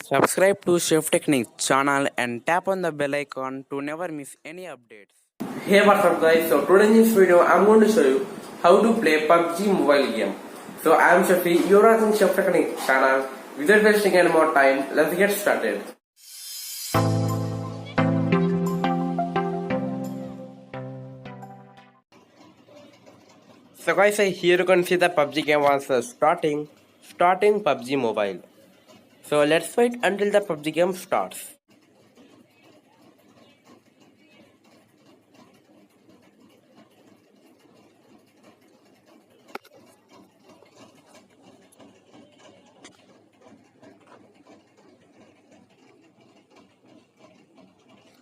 Subscribe to Chef Technique channel and tap on the bell icon to never miss any updates. Hey, what's up guys? So today in this video I'm going to show you how to play PUBG mobile game. So I am Shafi, you're watching Chef Technique channel. Without wasting any more time, let's get started. So guys, here you can see the PUBG game was starting PUBG mobile. So let's wait until the PUBG game starts.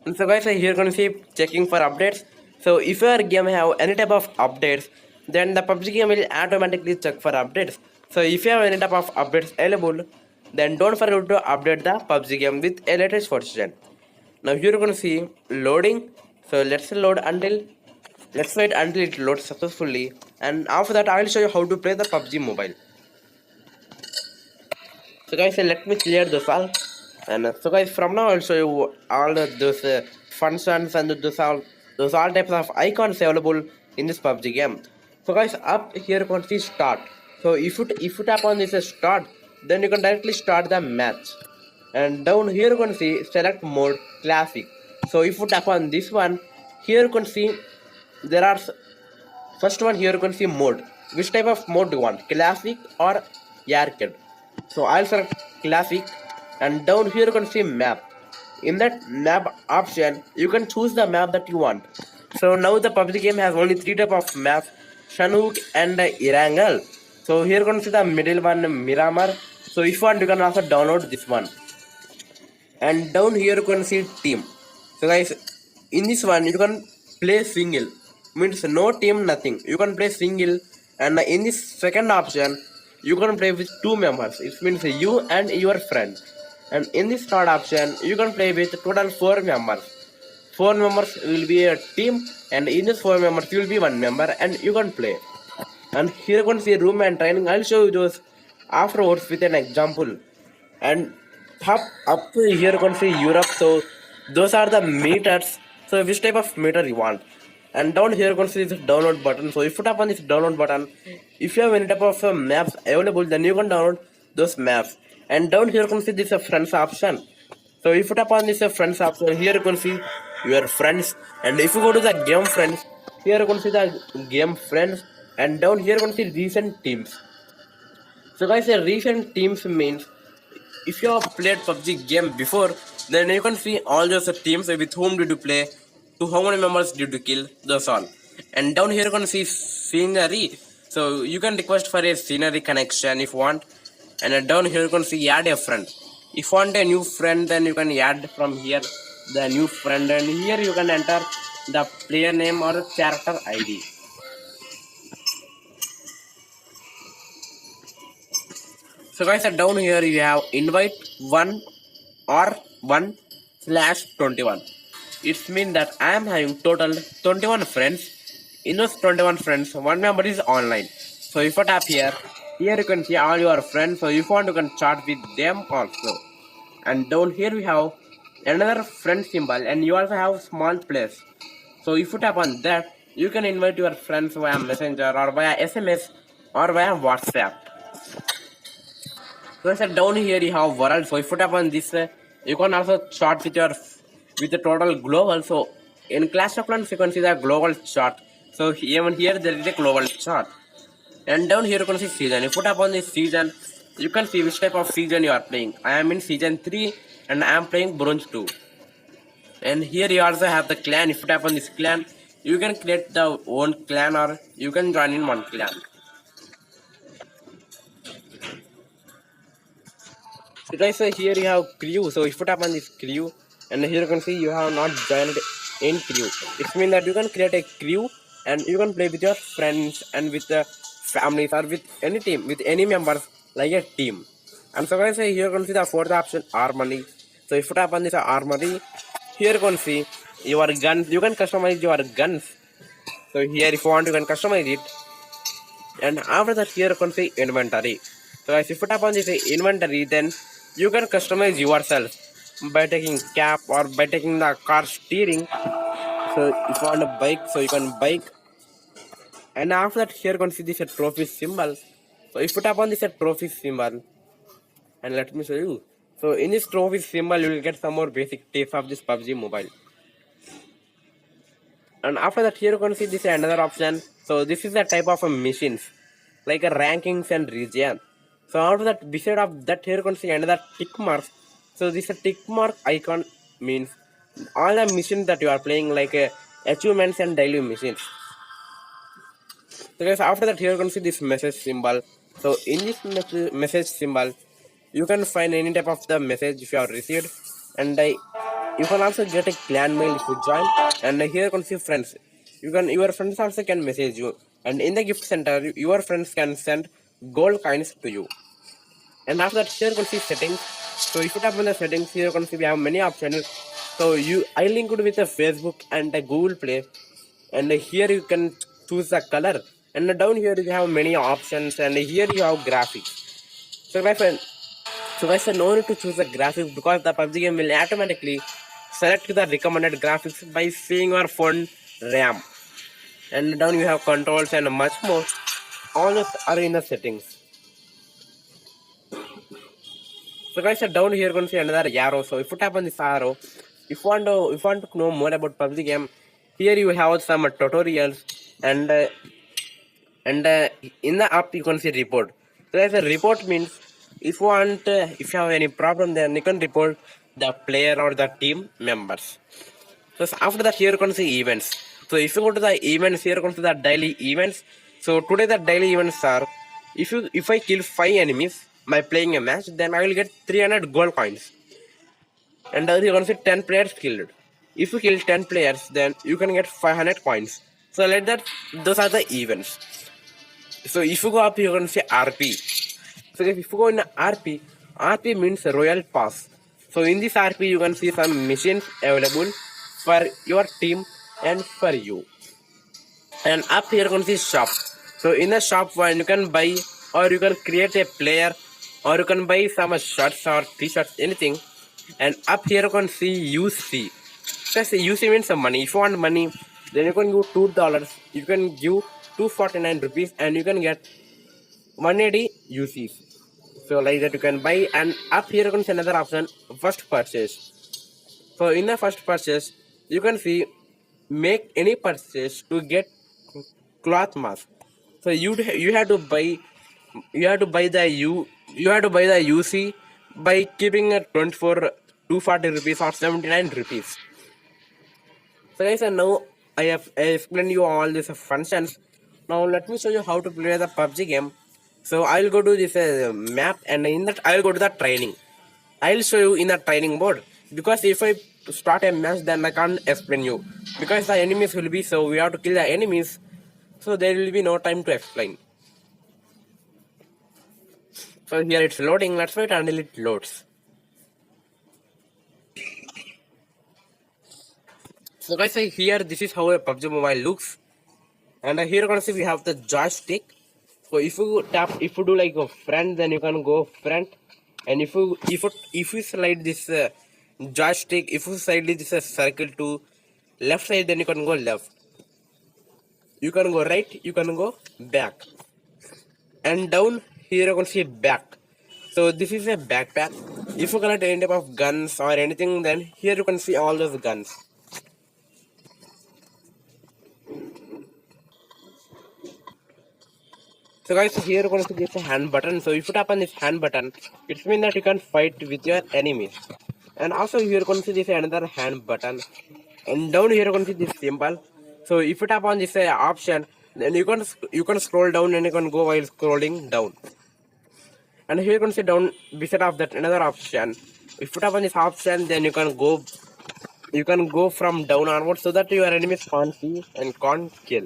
And so guys, here you can see checking for updates. So if your game have any type of updates, then the PUBG game will automatically check for updates. So if you have any type of updates available, then don't forget to update the PUBG game with a latest version. Now here you can see loading. So let's wait until it loads successfully, and after that I will show you how to play the PUBG mobile. So guys, let me clear this all. And so guys, from now I'll show you all those functions and those all types of icons available in this PUBG game. So guys, up here you can see start. So if you tap on this start, then you can directly start the match. And down here you can see select mode classic. So if you tap on this one, here you can see there are first one. Here you can see mode. Which type of mode do you want, classic or arcade? So I'll select classic, and down here you can see map. In that map option, you can choose the map that you want. So now the PUBG game has only three type of maps: Shanuk and Irangal. So here you can see the middle one, Miramar. So if you want, you can also download this one. And down here you can see team. So guys, in this one you can play single, means no team, nothing. You can play single, and in this second option you can play with two members. It means you and your friend. And in this third option you can play with total 4 members. 4 members will be a team, and in this 4 members you will be one member, and you can play. And here you can see room and training. I'll show you those afterwards with an example. And up here you can see Europe. So those are the meters. So which type of meter you want. And down here you can see this download button. So if you tap on this download button, if you have any type of maps available, then you can download those maps. And down here you can see this friends option. So if you tap on this friends option, here you can see your friends. And if you go to the game friends, here you can see the game friends. And down here you can see recent teams. So guys, recent teams means if you have played PUBG game before, then you can see all those teams with whom did you play, to how many members did you kill, those all. And down here you can see scenery. So you can request for a scenery connection if you want. And down here you can see add a friend. If you want a new friend, then you can add from here the new friend, and here you can enter the player name or character ID. So guys, down here you have invite 1 or 1/21. It means that I am having total 21 friends. In those 21 friends, one member is online. So if I tap here you can see all your friends. So if you want, you can chat with them also. And down here we have another friend symbol, and you also have small place. So if you tap on that, you can invite your friends via Messenger or via SMS or via WhatsApp. So down here you have world. So if you tap on this, you can also chat with the total global. So in Clash of Clans you can see the global chart. So even here there is a global chart. And down here you can see season. If you tap on this season, you can see which type of season you are playing. I am in season 3 and I am playing bronze 2. And here you also have the clan. If you tap on this clan, you can create the own clan or you can join in one clan. So guys, here you have crew. So if you tap on this crew, and here you can see you have not joined in crew. It means that you can create a crew and you can play with your friends and with the families or with any team, with any members like a team. And so guys, here you can see the fourth option, armory. So if you tap on this armory, here you can see your guns. You can customize your guns. So here if you want, you can customize it. And after that, here you can see inventory. So guys, if you tap on this inventory, then You can customize yourself by taking cap or by taking the car steering. So if you want a bike, so you can bike. And after that, here you can see this a trophy symbol. So if you tap on this a trophy symbol, and let me show you. So in this trophy symbol, you will get some more basic tips of this PUBG Mobile. And after that, here you can see this another option. So this is a type of a machines, like a rankings and region. So after that, beside of that, here you can see another tick mark. So this a tick mark icon means all the missions that you are playing, like achievements and daily missions. So guys, after that, here you can see this message symbol. So in this message symbol, you can find any type of the message if you have received, and you can also get a clan mail if you join. And here you can see friends. Your friends also can message you, and in the gift center, your friends can send gold coins to you. And after that, here you can see settings. So if you tap on the settings, here you can see we have many options. So I linked with a Facebook and a Google Play, and here you can choose the color. And down here you have many options, and here you have graphics. So guys, no need to choose the graphics because the PUBG game will automatically select the recommended graphics by seeing your phone RAM. And down you have controls and much more. All those are in the settings. So guys, down here you can see another arrow. So if you tap on this arrow, if you want to know more about PUBG game, here you have some tutorials, and in the app you can see report. So as a report means if you have any problem, then you can report the player or the team members. So after that, here you can see events. So if you go to the events, here you can see the daily events. So today the daily events are, if I kill 5 enemies by playing a match, then I will get 300 gold coins. And you can see 10 players killed. If you kill 10 players, then you can get 500 coins. So like that, those are the events. So if you go up, you can see RP. So if you go in RP means Royal Pass. So in this RP, you can see some missions available for your team and for you. And up here you can see shop. So in the shop one, you can buy or you can create a player, or you can buy some shirts or t-shirts, anything. And up here you can see UC. Because UC means some money. If you want money, then you can give $2. You can give 249 rupees and you can get 180 UCs. So like that you can buy. And up here you can see another option, first purchase. So in the first purchase, you can see make any purchase to get cloth mask. So you have to buy the UC by keeping a 240 rupees or 79 rupees. So guys, and now I explained you all these functions. Now let me show you how to play the PUBG game. So I'll go to this map, and in that I'll go to the training. I'll show you in the training board, because if I start a match, then I can't explain you, because the enemies will be, so we have to kill the enemies, so there will be no time to explain. So here it's loading. Let's wait until it loads. So guys, here this is how a PUBG Mobile looks, and here you can see we have the joystick. So if you do like a friend, then you can go friend, and if you slide this joystick, if you slide this circle to left side, then you can go left. You can go right, you can go back, and down here you can see back. So this is a backpack. If you collect any type of guns or anything, then here you can see all those guns. So guys, here you're going to see this hand button. So if you tap on this hand button, it means that you can fight with your enemies. And also here you're going to see this another hand button. And down here you're going to see this symbol. So if you tap on this option, then you can scroll down and you can go while scrolling down. And here you can see down beside of that another option. If you tap on this option, then you can go from down onwards, so that your enemies can't see and can't kill.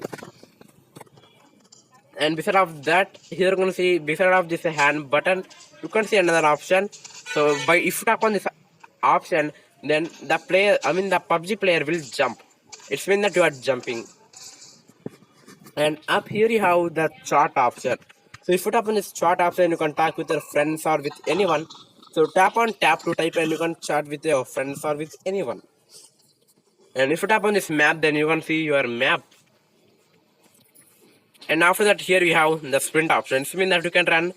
And beside of that, here you can see beside of this hand button, you can see another option. So if you tap on this option, then the PUBG player will jump. It means that you are jumping. And up here you have the chat option. So if you tap on this chat option, you can talk with your friends or with anyone. So tap on tap to type and you can chat with your friends or with anyone. And if you tap on this map, then you can see your map. And after that, here we have the sprint options, mean that you can run.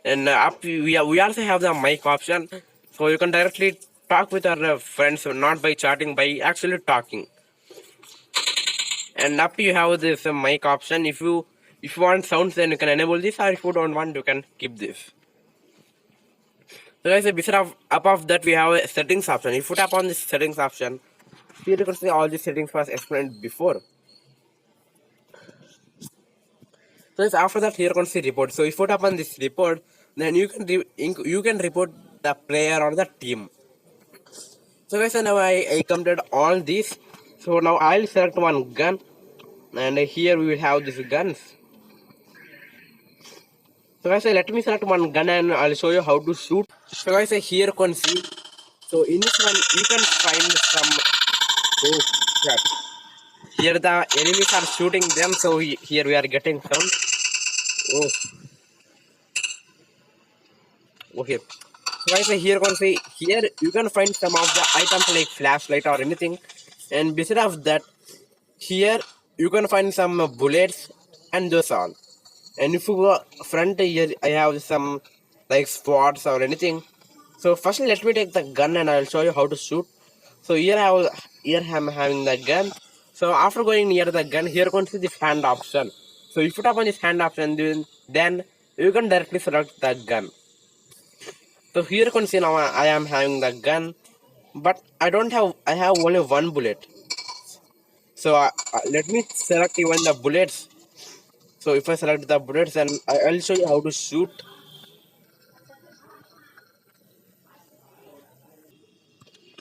And up we also have the mic option, so you can directly talk with our friends, not by chatting, by actually talking. And up you have this mic option. If you want sounds, then you can enable this, or if you don't want, you can keep this. So guys, beside of up of that, we have a settings option. If you tap on this settings option, here you can see all the settings was explained before. So guys, after that, here you can see report. So if you tap on this report, then you can you can report the player or the team. So guys, now I completed all these. So now I'll select one gun, and here we will have these guns. So guys, let me select one gun and I'll show you how to shoot. So guys, here you can see. So in this one, you can find some. Oh crap! Here the enemies are shooting them. So here we are getting some. Oh, okay. So guys, here you can see. Here you can find some of the items like flashlight or anything. And besides of that, here you can find some bullets and those all. And if you go front here, I have some like spots or anything. So first let me take the gun and I'll show you how to shoot. So here I'm having the gun. So after going near the gun, here you can see this hand option. So if you tap on this hand option, then you can directly select the gun. So here you can see now I am having the gun, but I have only one bullet. So let me select even the bullets. So if I select the bullets, then I'll show you how to shoot.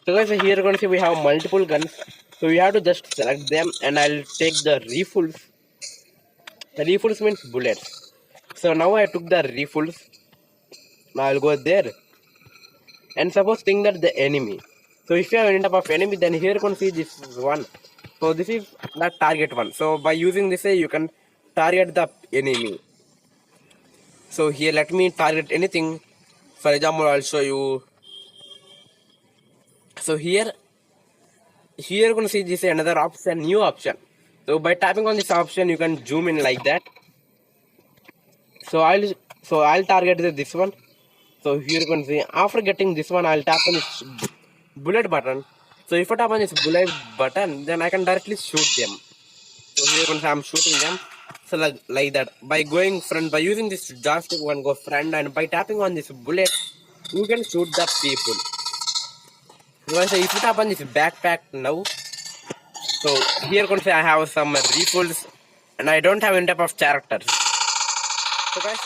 So guys, here you can see we have multiple guns. So we have to just select them, and I'll take the refills. The refills means bullets. So now I took the refills. Now I'll go there. And suppose think that the enemy. So if you have any type of enemy, then here you can see this one. So this is the target one. So by using this, you can target the enemy. So here let me target anything. For example, I'll show you. So here you're going to see this another option, new option. So by tapping on this option, you can zoom in like that. So I'll target this one. So here you can see after getting this one, I'll tap on this bullet button. So if I tap on this bullet button, then I can directly shoot them. So here you can see I'm shooting them. So like that. By going front, by using this joystick, one go front, and by tapping on this bullet, you can shoot the people. So if you tap on this backpack now, so here you can see I have some refills, and I don't have any type of characters. So guys,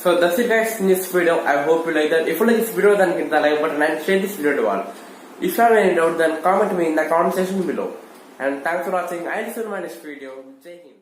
so that's it guys in this video. I hope you like that. If you like this video, then hit the like button and share this video to all. If you have any doubt, then comment me in the comment section below. And thanks for watching. I'll see you in my next video. Jai Hind.